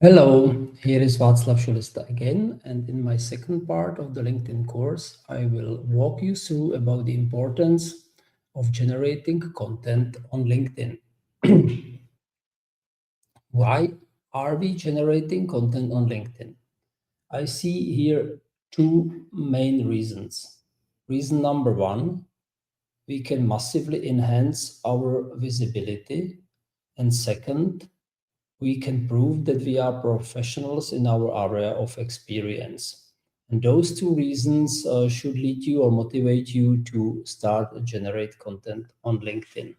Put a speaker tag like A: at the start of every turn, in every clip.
A: Hello, here is Václav Šulista again, and in my second part of the LinkedIn course, I will walk you through about the importance of generating content on LinkedIn. Why are we generating content on LinkedIn? I see here two main reasons. Reason number one, we can massively enhance our visibility, and second, we can prove that we are professionals in our area of experience. And those two reasons should lead you or motivate you to start generate content on LinkedIn.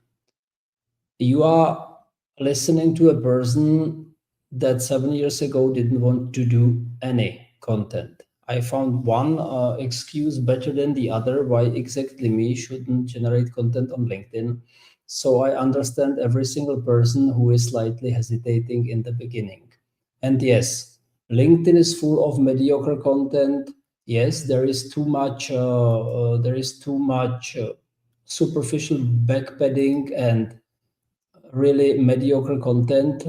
A: You are listening to a person that 7 years ago didn't want to do any content. I found one excuse better than the other why exactly me shouldn't generate content on LinkedIn. So I understand every single person who is slightly hesitating in the beginning. And yes, LinkedIn is full of mediocre content. Yes, there is too much. Superficial backpadding and really mediocre content,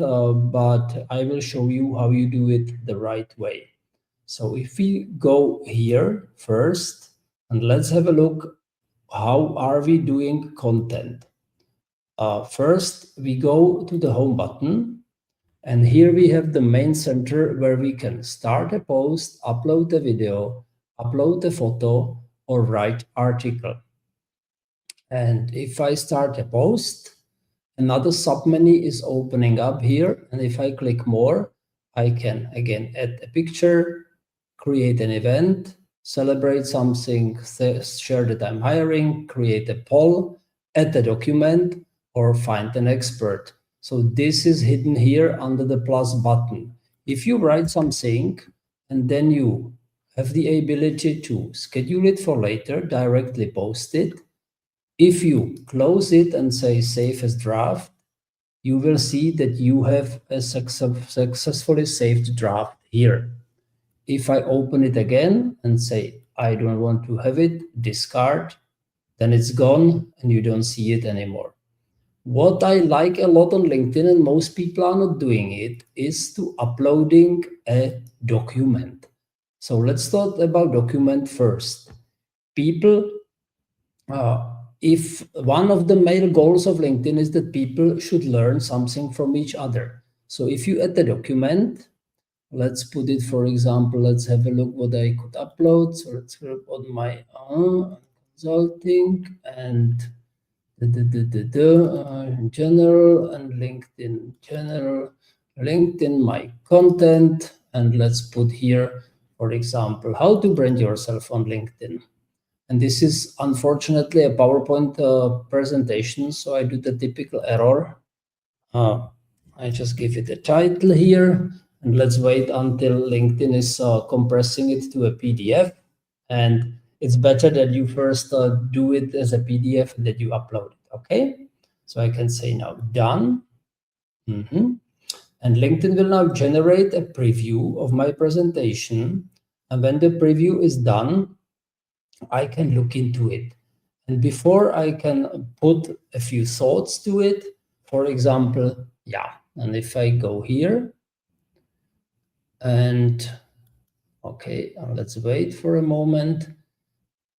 A: but I will show you how you do it the right way. So if we go here first, and let's have a look, how are we doing content? First, we go to the home button, and here we have the main center where we can start a post, upload a video, upload a photo, or write article. And if I start a post, another submenu is opening up here. And if I click more, I can again add a picture, create an event, celebrate something, share that I'm hiring, create a poll, add a document, or find an expert. So this is hidden here under the plus button. If you write something and then you have the ability to schedule it for later, directly post it. If you close it and say save as draft, you will see that you have a successfully saved draft here. If I open it again and say, I don't want to have it, discard, then it's gone and you don't see it anymore. What I like a lot on LinkedIn, and most people are not doing it, is to uploading a document. So let's talk about document first. People, if one of the main goals of LinkedIn is that people should learn something from each other. So if you add the document, let's put it, for example, let's have a look what I could upload. So let's go on my consulting and general and LinkedIn general, LinkedIn my content, and let's put here, for example, how to brand yourself on LinkedIn. And this is unfortunately a PowerPoint presentation, so I do the typical error. I just give it a title here, and let's wait until LinkedIn is compressing it to a PDF. And it's better that you first do it as a PDF and that you upload it, okay? So I can say now done. And LinkedIn will now generate a preview of my presentation. And when the preview is done, I can look into it. And before I can put a few thoughts to it, for example, and if I go here and okay, let's wait for a moment.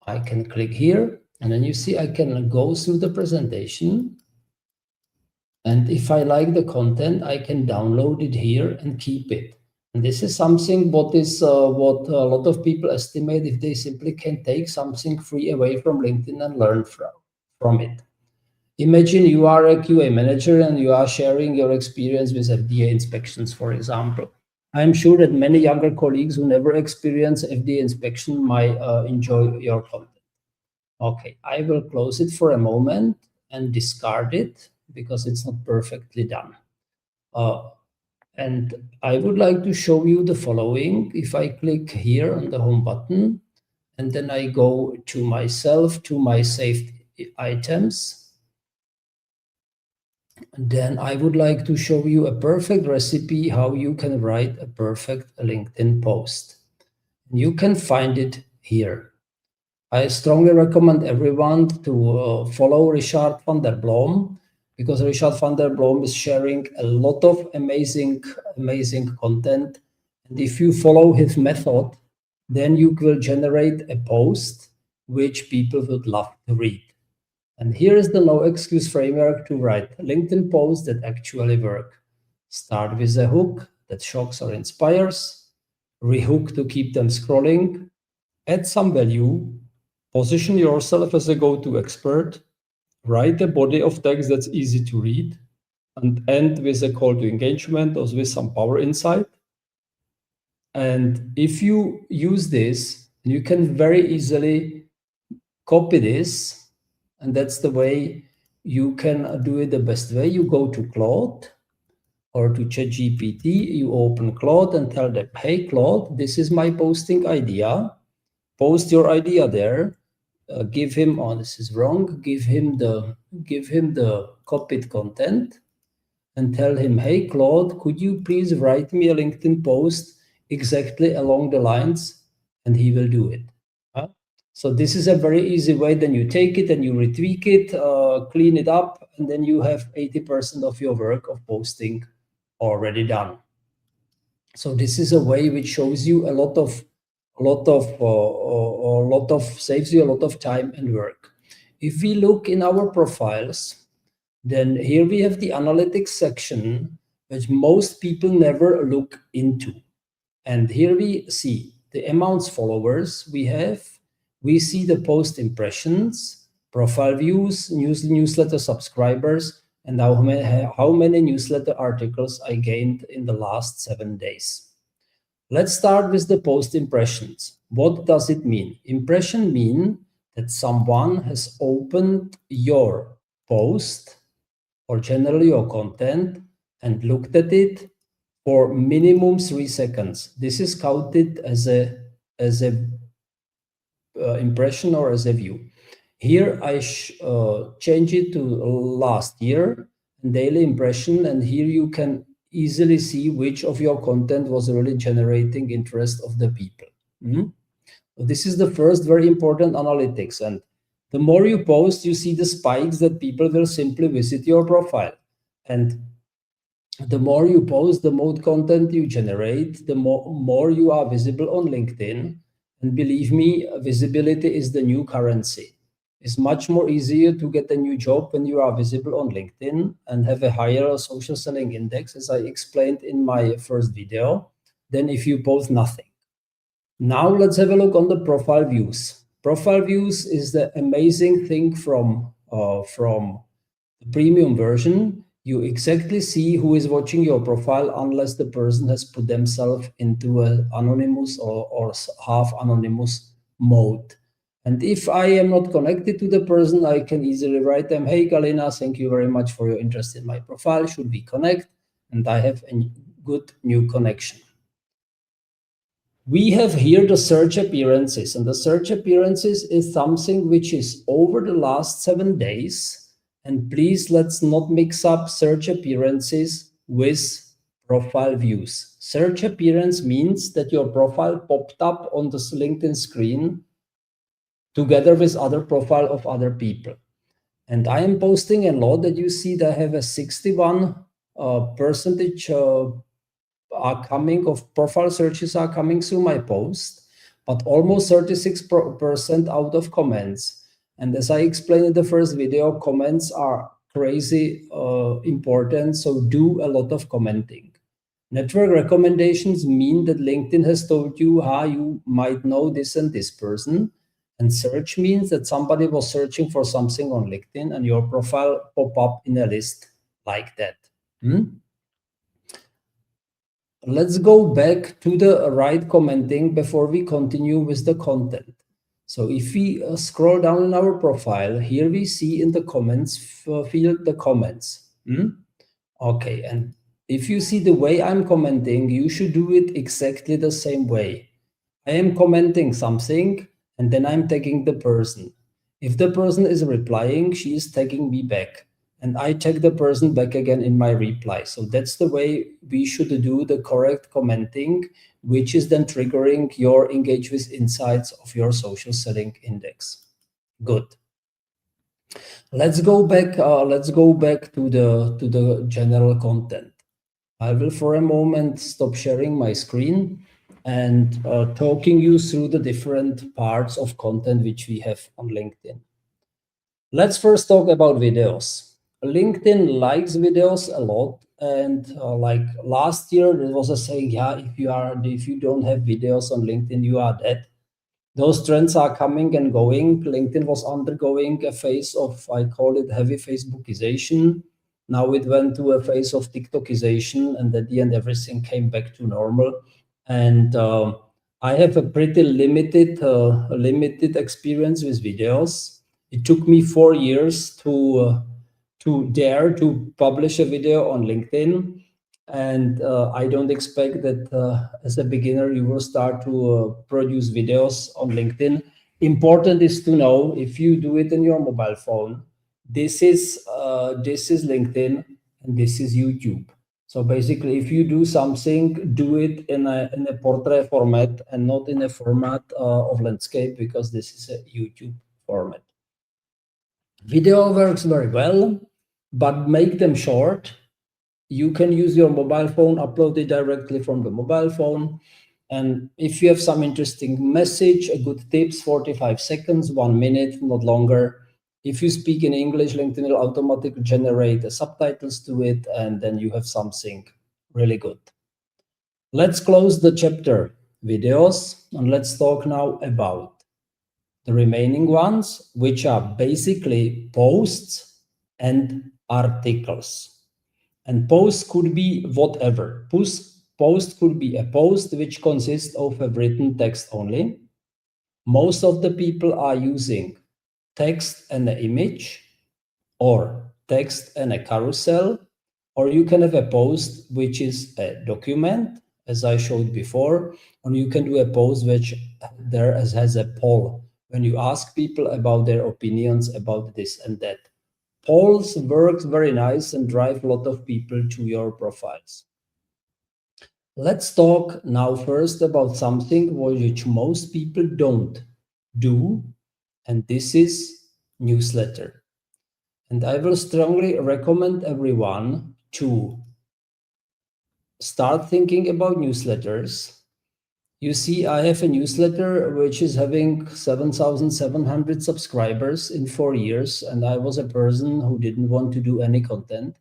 A: I can click here and then you see I can go through the presentation. And if I like the content, I can download it here and keep it. And this is something what a lot of people estimate if they simply can take something free away from LinkedIn and learn from it. Imagine you are a QA manager and you are sharing your experience with FDA inspections, for example. I'm sure that many younger colleagues who never experience FDA inspection might enjoy your content. Okay, I will close it for a moment and discard it because it's not perfectly done. And I would like to show you the following. If I click here on the home button, and then I go to myself, to my saved items, then I would like to show you a perfect recipe how you can write a perfect LinkedIn post. You can find it here. I strongly recommend everyone to follow Richard van der Blom because Richard van der Blom is sharing a lot of amazing content. And if you follow his method, then you will generate a post which people would love to read. And here is the no excuse framework to write LinkedIn posts that actually work. Start with a hook that shocks or inspires, rehook to keep them scrolling, add some value, position yourself as a go-to expert, write a body of text that's easy to read, and end with a call to engagement or with some power insight. And if you use this, you can very easily copy this, and that's the way you can do it the best way. You go to Claude or to ChatGPT, you open Claude and tell them, hey Claude, this is my posting idea. Post your idea there. Give him, oh, this is wrong. Give him the copied content and tell him, hey Claude, could you please write me a LinkedIn post exactly along the lines, and he will do it. So this is a very easy way. Then you take it and you retweak it, clean it up, and then you have 80% of your work of posting already done. So this is a way which shows you a lot of saves you a lot of time and work. If we look in our profiles, then here we have the analytics section, which most people never look into. And here we see the amounts followers we have. We see the post impressions, profile views, newsletter subscribers, and how many newsletter articles I gained in the last 7 days. Let's start with the post impressions. What does it mean? Impression mean that someone has opened your post or generally your content and looked at it for minimum 3 seconds. This is counted as a impression or as a view. Here I change it to last year, daily impression, and here you can easily see which of your content was really generating interest of the people. This is the first very important analytics, and the more you post, you see the spikes that people will simply visit your profile. And the more you post, the more content you generate, the more you are visible on LinkedIn. And believe me, visibility is the new currency. It's much more easier to get a new job when you are visible on LinkedIn and have a higher social selling index, as I explained in my first video, than if you post nothing. Now let's have a look on the profile views. Profile views is the amazing thing from the premium version. You exactly see who is watching your profile unless the person has put themselves into an anonymous or half anonymous mode. And if I am not connected to the person, I can easily write them, hey Galina, thank you very much for your interest in my profile. Should we connect? And I have a good new connection. We have here the search appearances, and the search appearances is something which is over the last 7 days. And please, let's not mix up search appearances with profile views. Search appearance means that your profile popped up on the LinkedIn screen together with other profile of other people. And I am posting a lot that you see that I have a 61% are coming of profile searches are coming through my post, but almost 36% out of comments. And as I explained in the first video, comments are crazy important, so do a lot of commenting. Network recommendations mean that LinkedIn has told you how you might know this and this person. And search means that somebody was searching for something on LinkedIn and your profile pop up in a list like that. Let's go back to the right commenting before we continue with the content. So if we scroll down in our profile, here we see in the comments field the comments. Okay, and if you see the way I'm commenting, you should do it exactly the same way. I am commenting something and then I'm tagging the person. If the person is replying, she is tagging me back. And I tag the person back again in my reply. So that's the way we should do the correct commenting, which is then triggering your engage with insights of your social selling index. Good. Let's go back. Let's go back to the general content. I will for a moment stop sharing my screen and talking you through the different parts of content which we have on LinkedIn. Let's first talk about videos. LinkedIn likes videos a lot, and like last year there was a saying, yeah, if you don't have videos on LinkedIn, you are dead. Those trends are coming and going. LinkedIn was undergoing a phase of, I call it heavy Facebookization. Now it went to a phase of TikTokization, and at the end, everything came back to normal. And I have a pretty limited experience with videos. It took me 4 years to dare to publish a video on LinkedIn. And I don't expect that as a beginner you will start to produce videos on LinkedIn. Important is to know, if you do it in your mobile phone, this is LinkedIn and this is YouTube. So basically, if you do something, do it in a portrait format and not in a format of landscape, because this is a YouTube format. Video works very well, but make them short. You can use your mobile phone, upload it directly from the mobile phone. And if you have some interesting message, a good tips, 45 seconds, 1 minute, not longer. If you speak in English, LinkedIn will automatically generate the subtitles to it, and then you have something really good. Let's close the chapter videos, and let's talk now about the remaining ones, which are basically posts and articles. And post could be whatever. Post could be a post which consists of a written text only. Most of the people are using text and an image, or text and a carousel, or you can have a post which is a document, as I showed before, or you can do a post which there has a poll when you ask people about their opinions about this and that. Polls work very nice and drive a lot of people to your profiles. Let's talk now first about something which most people don't do, and this is newsletter. And I will strongly recommend everyone to start thinking about newsletters. You see, I have a newsletter which is having 7,700 subscribers in 4 years, and I was a person who didn't want to do any content.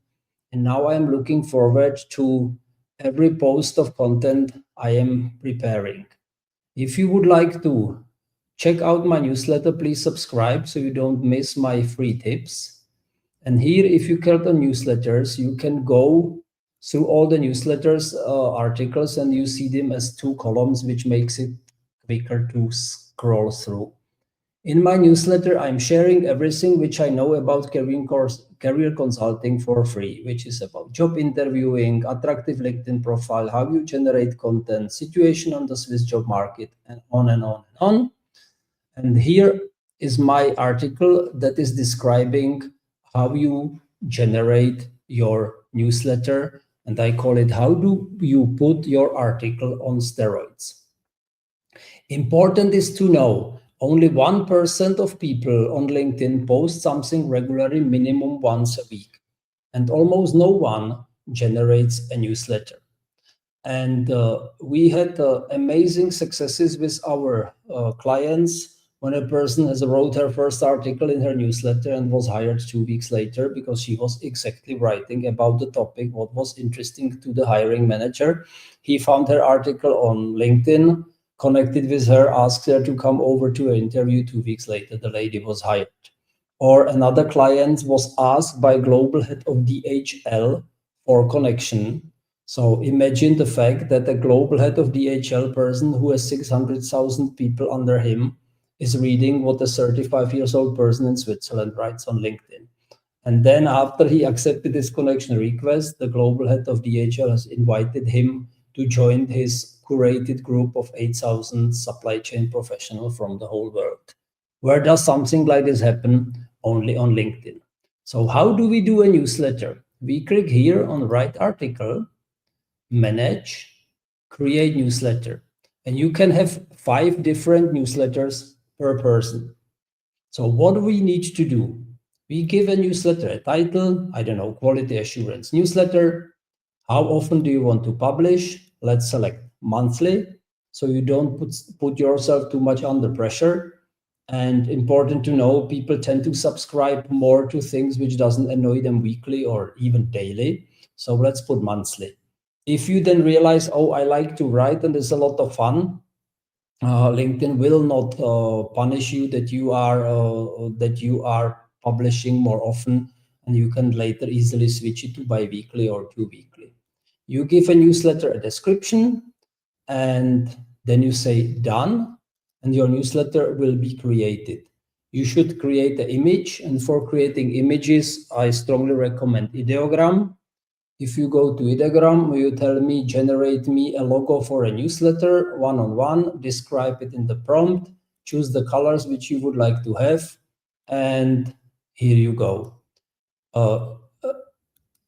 A: And now I'm looking forward to every post of content I am preparing. If you would like to check out my newsletter, please subscribe so you don't miss my free tips. And here, if you click on newsletters, you can go through all the newsletters articles, and you see them as 2 columns, which makes it quicker to scroll through. In my newsletter, I'm sharing everything which I know about career consulting for free, which is about job interviewing, attractive LinkedIn profile, how you generate content, situation on the Swiss job market, and on and on and on. And here is my article that is describing how you generate your newsletter. And I call it, how do you put your article on steroids? Important is to know, only 1% of people on LinkedIn post something regularly, minimum once a week. And almost no one generates a newsletter. And we had amazing successes with our clients when a person has wrote her first article in her newsletter and was hired 2 weeks later, because she was exactly writing about the topic what was interesting to the hiring manager. He found her article on LinkedIn, connected with her, asked her to come over to an interview. 2 weeks later, the lady was hired. Or another client was asked by global head of DHL for connection. So imagine the fact that a global head of DHL person who has 600,000 people under him is reading what a 35 years old person in Switzerland writes on LinkedIn. And then after he accepted this connection request, the global head of DHL has invited him to join his curated group of 8,000 supply chain professionals from the whole world. Where does something like this happen? Only on LinkedIn. So how do we do a newsletter? We click here on write article, manage, create newsletter. And you can have 5 different newsletters per person. So what do we need to do? We give a newsletter a title, I don't know, quality assurance newsletter. How often do you want to publish? Let's select monthly, so you don't put yourself too much under pressure. And important to know, people tend to subscribe more to things which doesn't annoy them weekly or even daily. So let's put monthly. If you then realize, oh, I like to write and it's a lot of fun, LinkedIn will not punish you that you are publishing more often, and you can later easily switch it to bi-weekly or 2-weekly. You give a newsletter a description, and then you say done, and your newsletter will be created. You should create an image, and for creating images, I strongly recommend Ideogram. If you go to Ideogram, you tell me, generate me a logo for a newsletter, one-on-one, describe it in the prompt, choose the colors which you would like to have, and here you go.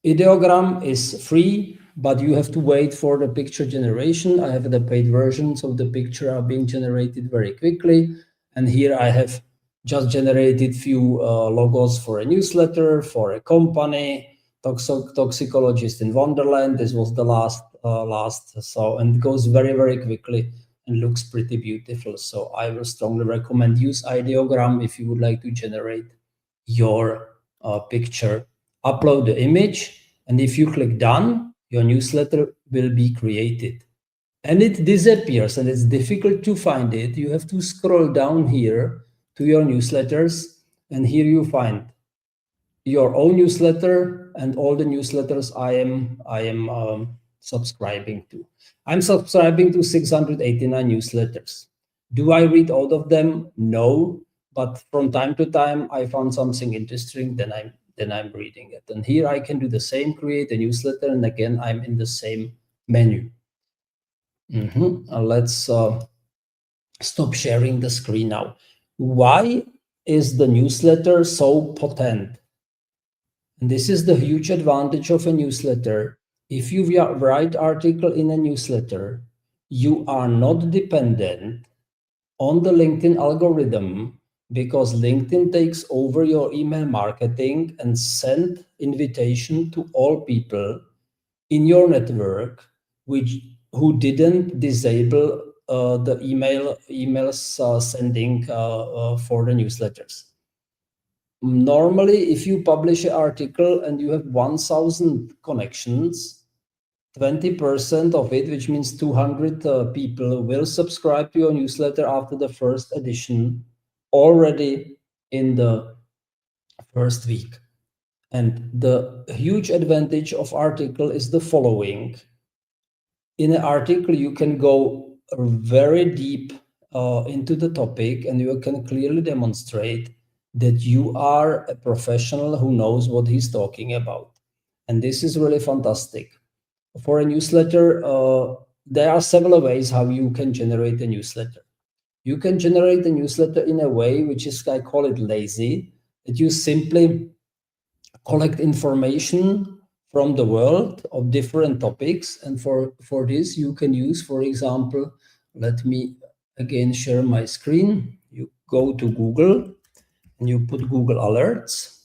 A: Ideogram is free, but you have to wait for the picture generation. I have the paid version, so the picture are being generated very quickly. And here I have just generated few logos for a newsletter, for a company, Toxicologist in Wonderland. This was the last, so, and it goes very, very quickly and looks pretty beautiful. So I will strongly recommend use Ideogram if you would like to generate your picture. Upload the image, and if you click done, your newsletter will be created. And it disappears, and it's difficult to find it. You have to scroll down here to your newsletters, and here you find your own newsletter and all the newsletters I am subscribing to. I'm subscribing to 689 newsletters. Do I read all of them? No, but from time to time I found something interesting, then I'm reading it. And here I can do the same, create a newsletter, and again I'm in the same menu. Let's stop sharing the screen now. Why is the newsletter so potent? And this is the huge advantage of a newsletter. If you write article in a newsletter, you are not dependent on the LinkedIn algorithm, because LinkedIn takes over your email marketing and send invitation to all people in your network who didn't disable the emails sending for the newsletters. Normally, if you publish an article and you have 1,000 connections, 20% of it, which means 200 people, will subscribe to your newsletter after the first edition already in the first week. And the huge advantage of article is the following. In an article, you can go very deep into the topic, and you can clearly demonstrate that you are a professional who knows what he's talking about. And this is really fantastic. For a newsletter, there are several ways how you can generate a newsletter. You can generate a newsletter in a way which is, I call it lazy, that you simply collect information from the world of different topics. And for this, you can use, for example, let me again share my screen. You go to Google and you put Google Alerts,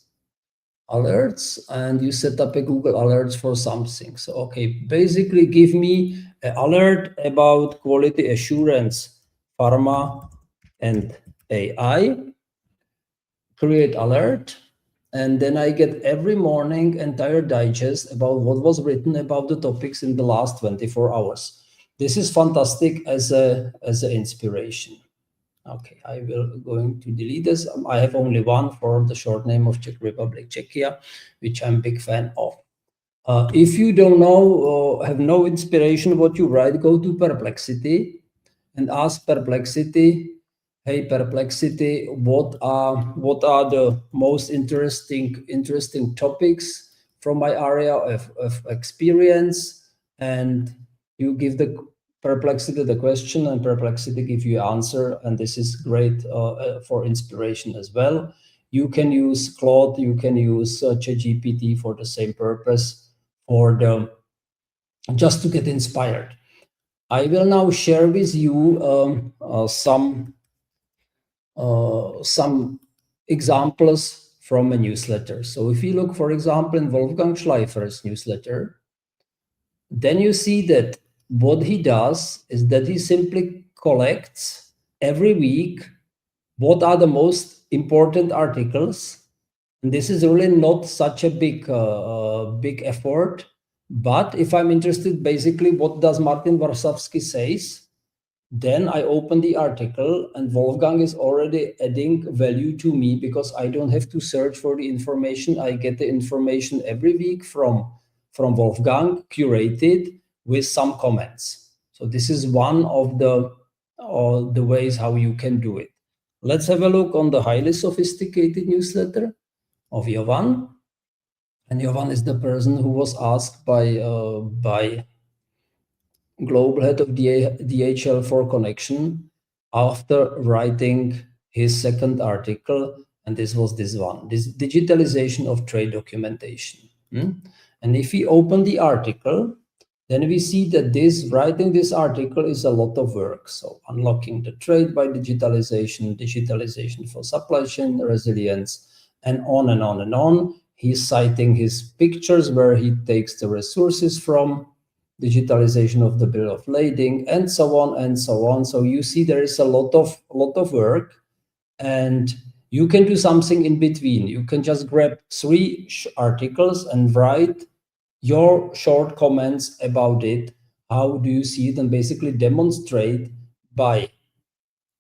A: and you set up a Google Alerts for something. So, okay, basically give me an alert about quality assurance, pharma and AI, create alert, and then I get every morning entire digest about what was written about the topics in the last 24 hours. This is fantastic as an inspiration. Okay, I will going to delete this. I have only one for the short name of Czech Republic, Czechia, which I'm a big fan of. If you don't know, have no inspiration what you write, go to Perplexity and ask Perplexity, hey Perplexity, what are the most interesting topics from my area of experience? And you give the Perplexity the question, and Perplexity give you an answer, and this is great for inspiration as well. You can use Claude, you can use ChatGPT for the same purpose, for just to get inspired. I will now share with you some examples from a newsletter. So if you look, for example, in Wolfgang Schleifer's newsletter, then you see that what he does is that he simply collects every week what are the most important articles. And this is really not such a big effort. But if I'm interested, basically, what does Martin Varsavsky says, then I open the article and Wolfgang is already adding value to me because I don't have to search for the information. I get the information every week from Wolfgang, curated with some comments. So this is one of the ways how you can do it. Let's have a look on the highly sophisticated newsletter of Jovan. And Jovan is the person who was asked by global head of DHL for Connection after writing his second article, and this was this one, this digitalization of trade documentation. And if we open the article, then we see that writing this article is a lot of work. So unlocking the trade by digitalization, digitalization for supply chain resilience, and on and on and on. He's citing his pictures where he takes the resources from, digitalization of the bill of lading, and so on and so on. So you see there is a lot of work, and you can do something in between. You can just grab 3 articles and write your short comments about it. How do you see it? And basically demonstrate by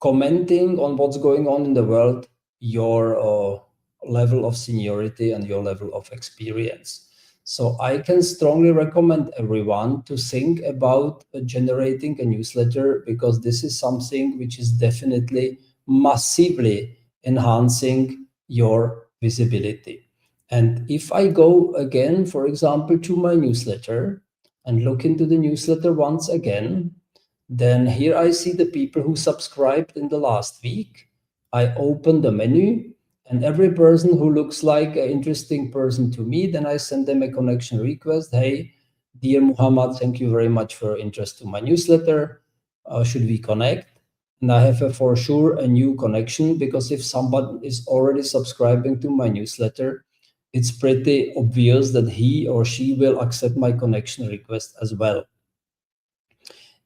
A: commenting on what's going on in the world, your level of seniority and your level of experience. So I can strongly recommend everyone to think about generating a newsletter, because this is something which is definitely massively enhancing your visibility. And if I go again, for example, to my newsletter and look into the newsletter once again, then here I see the people who subscribed in the last week. I open the menu, and every person who looks like an interesting person to me, then I send them a connection request. Hey, dear Muhammad, thank you very much for your interest to my newsletter. Should we connect? And I have for sure a new connection, because if someone is already subscribing to my newsletter, it's pretty obvious that he or she will accept my connection request as well.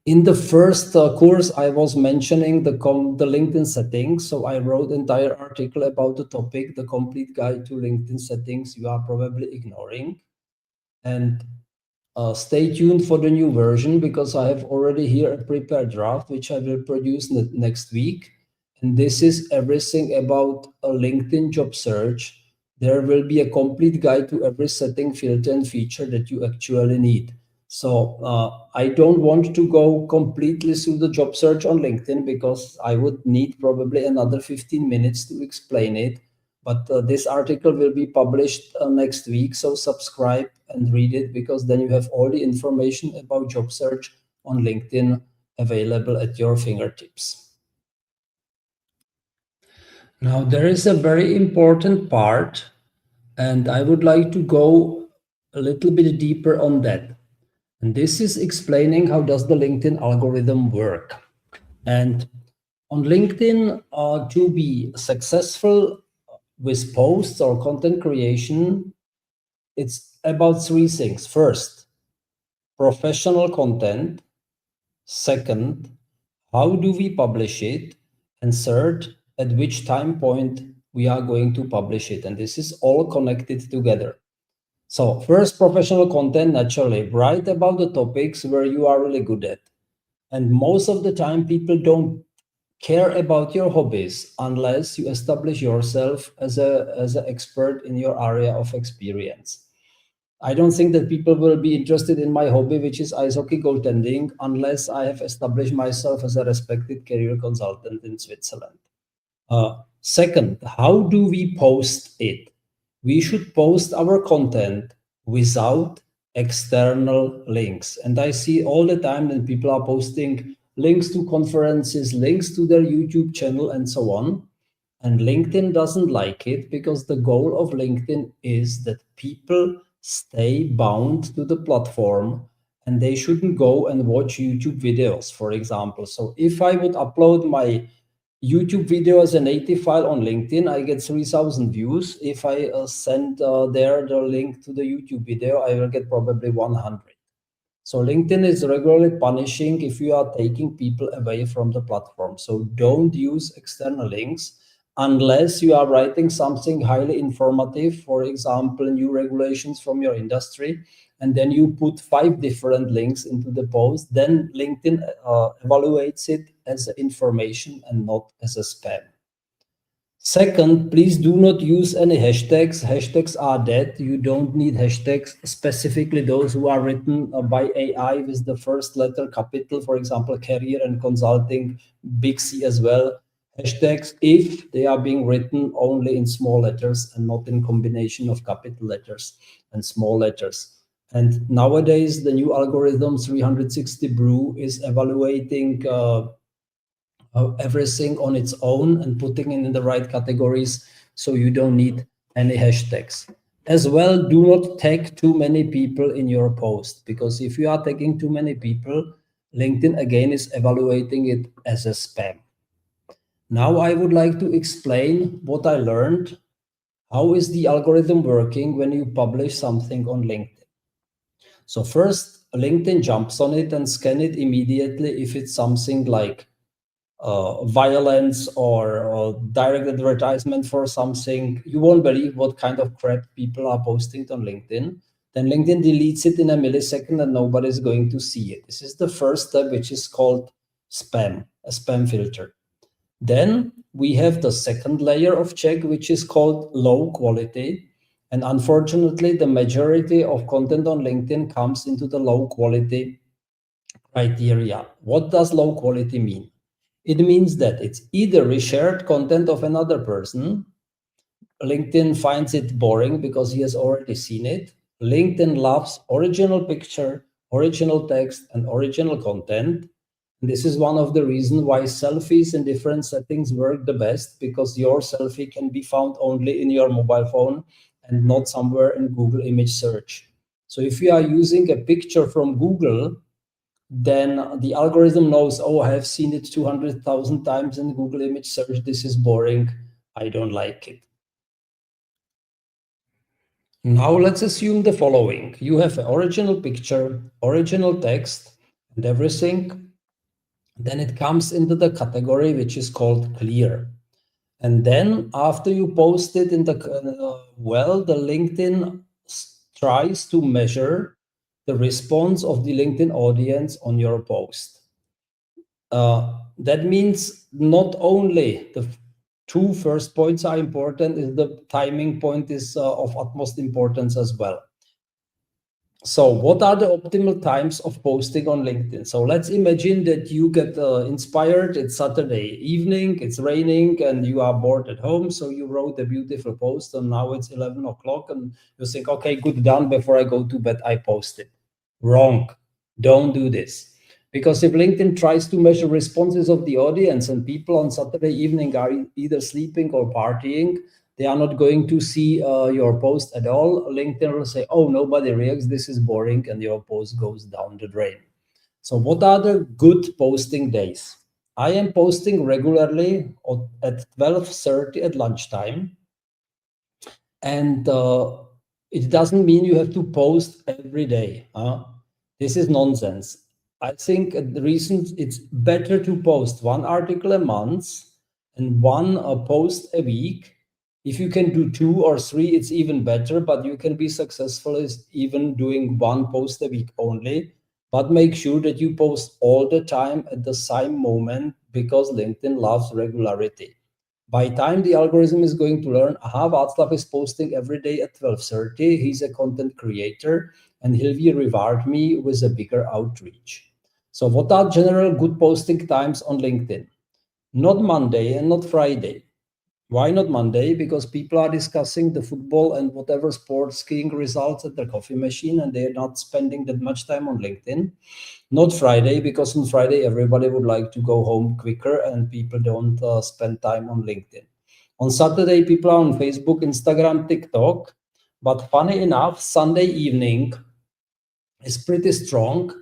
A: In the first course, I was mentioning the LinkedIn settings. So I wrote an entire article about the topic, the complete guide to LinkedIn settings you are probably ignoring. And stay tuned for the new version, because I have already here a prepared draft, which I will produce next week. And this is everything about a LinkedIn job search. There will be a complete guide to every setting, filter, and feature that you actually need. So I don't want to go completely through the job search on LinkedIn, because I would need probably another 15 minutes to explain it. But this article will be published next week. So subscribe and read it, because then you have all the information about job search on LinkedIn available at your fingertips. Now, there is a very important part, and I would like to go a little bit deeper on that. And this is explaining how does the LinkedIn algorithm work. And on LinkedIn, to be successful with posts or content creation, it's about 3 things. First, professional content. Second, how do we publish it? And third, at which time point we are going to publish it. And this is all connected together. So first, professional content, naturally, write about the topics where you are really good at. And most of the time, people don't care about your hobbies unless you establish yourself as an expert in your area of experience. I don't think that people will be interested in my hobby, which is ice hockey goaltending, unless I have established myself as a respected career consultant in Switzerland. Second, how do we post it? We should post our content without external links. And I see all the time that people are posting links to conferences, links to their YouTube channel, and so on. And LinkedIn doesn't like it, because the goal of LinkedIn is that people stay bound to the platform, and they shouldn't go and watch YouTube videos, for example. So if I would upload my YouTube video as a native file on LinkedIn, I get 3,000 views. If I send there the link to the YouTube video, I will get probably 100. So LinkedIn is regularly punishing if you are taking people away from the platform. So don't use external links unless you are writing something highly informative, for example, new regulations from your industry, and then you put 5 different links into the post, then LinkedIn evaluates it as information and not as a spam. Second, please do not use any hashtags. Hashtags are dead. You don't need hashtags, specifically those who are written by AI with the first letter capital, for example, career and consulting, big C as well. Hashtags, if they are being written only in small letters and not in combination of capital letters and small letters. And nowadays, the new algorithm 360 Brew is evaluating everything on its own and putting it in the right categories, so you don't need any hashtags. As well, do not tag too many people in your post, because if you are tagging too many people, LinkedIn again is evaluating it as a spam. Now I would like to explain what I learned. How is the algorithm working when you publish something on LinkedIn? So first, LinkedIn jumps on it and scan it immediately if it's something like violence or direct advertisement for something. You won't believe what kind of crap people are posting on LinkedIn. Then LinkedIn deletes it in a millisecond and nobody's going to see it. This is the first step, which is called spam, a spam filter. Then we have the second layer of check, which is called low quality. And unfortunately, the majority of content on LinkedIn comes into the low quality criteria. What does low quality mean? It means that it's either reshared content of another person. LinkedIn finds it boring because he has already seen it. LinkedIn loves original picture, original text, and original content. And this is one of the reasons why selfies in different settings work the best, because your selfie can be found only in your mobile phone and not somewhere in Google image search. So if you are using a picture from Google, then the algorithm knows, oh, I have seen it 200,000 times in Google image search. This is boring. I don't like it. Now let's assume the following. You have an original picture, original text, and everything. Then it comes into the category which is called clear. And then after you post it in the, the LinkedIn tries to measure the response of the LinkedIn audience on your post. That means not only the 2 first points are important, is the timing point is of utmost importance as well. So what are the optimal times of posting on LinkedIn? So let's imagine that you get inspired. It's Saturday evening, it's raining, and you are bored at home. So you wrote a beautiful post, and now it's 11 o'clock, and you think, okay, good, done. Before I go to bed, I post it. Wrong. Don't do this. Because if LinkedIn tries to measure responses of the audience and people on Saturday evening are either sleeping or partying, they are not going to see your post at all. LinkedIn will say, oh, nobody reacts, this is boring, and your post goes down the drain. So what are the good posting days? I am posting regularly at 12:30 at lunchtime. And it doesn't mean you have to post every day. This is nonsense. I think the reason it's better to post 1 article a month and 1 post a week. If you can do 2 or 3, it's even better, but you can be successful even doing 1 post a week only. But make sure that you post all the time at the same moment, because LinkedIn loves regularity. By time the algorithm is going to learn, aha, Václav is posting every day at 12:30. He's a content creator, and he'll reward me with a bigger outreach. So what are general good posting times on LinkedIn? Not Monday and not Friday. Why not Monday? Because people are discussing the football and whatever sports skiing results at their coffee machine, and they're not spending that much time on LinkedIn. Not Friday, because on Friday everybody would like to go home quicker and people don't spend time on LinkedIn. On Saturday, people are on Facebook, Instagram, TikTok. But funny enough, Sunday evening is pretty strong,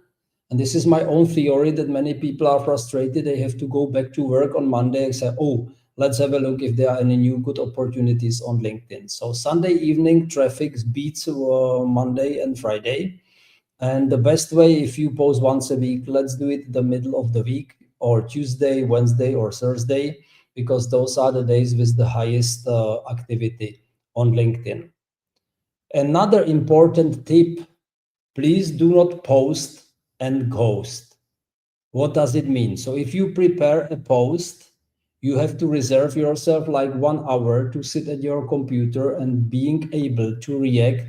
A: And this is my own theory that many people are frustrated. They have to go back to work on Monday and say, oh, let's have a look if there are any new good opportunities on LinkedIn. So Sunday evening traffic beats Monday and Friday. And the best way, if you post once a week, let's do it the middle of the week, or Tuesday, Wednesday, or Thursday, because those are the days with the highest activity on LinkedIn. Another important tip, please do not post and ghost. What does it mean? So if you prepare a post, you have to reserve yourself like 1 hour to sit at your computer and being able to react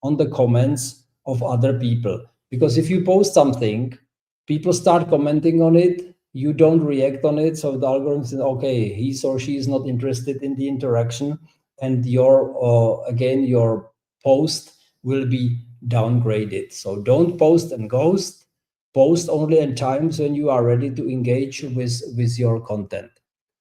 A: on the comments of other people. Because if you post something, people start commenting on it, you don't react on it. So the algorithm says, okay, he or she is not interested in the interaction, and again, your post will be downgraded. So don't post and ghost. Post only at times when you are ready to engage with your content.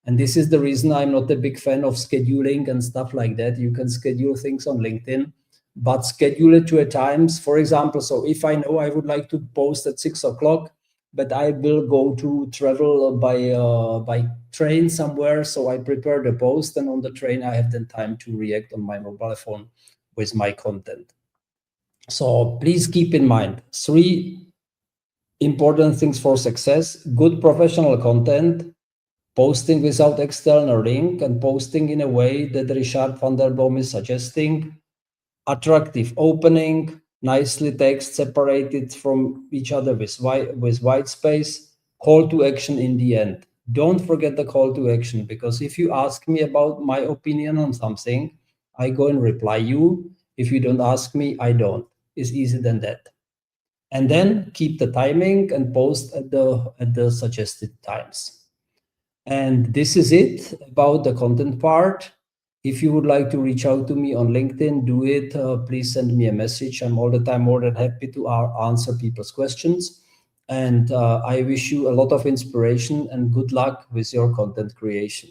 A: And this is the reason I'm not a big fan of scheduling and stuff like that. You can schedule things on LinkedIn, but schedule it to a times. For example, so if I know I would like to post at 6 o'clock, but I will go to travel by train somewhere, so I prepare the post, and on the train I have then time to react on my mobile phone with my content. So please keep in mind 3 important things for success: good professional content, posting without external link, and posting in a way that Richard van der Boom is suggesting, attractive opening, nicely text separated from each other with white space, call to action in the end. Don't forget the call to action, because if you ask me about my opinion on something, I go and reply you. If you don't ask me, I don't. It's easier than that. And then keep the timing and post at the suggested times. And this is it about the content part. If you would like to reach out to me on LinkedIn, do it. Please send me a message. I'm all the time more than happy to answer people's questions. And I wish you a lot of inspiration and good luck with your content creation.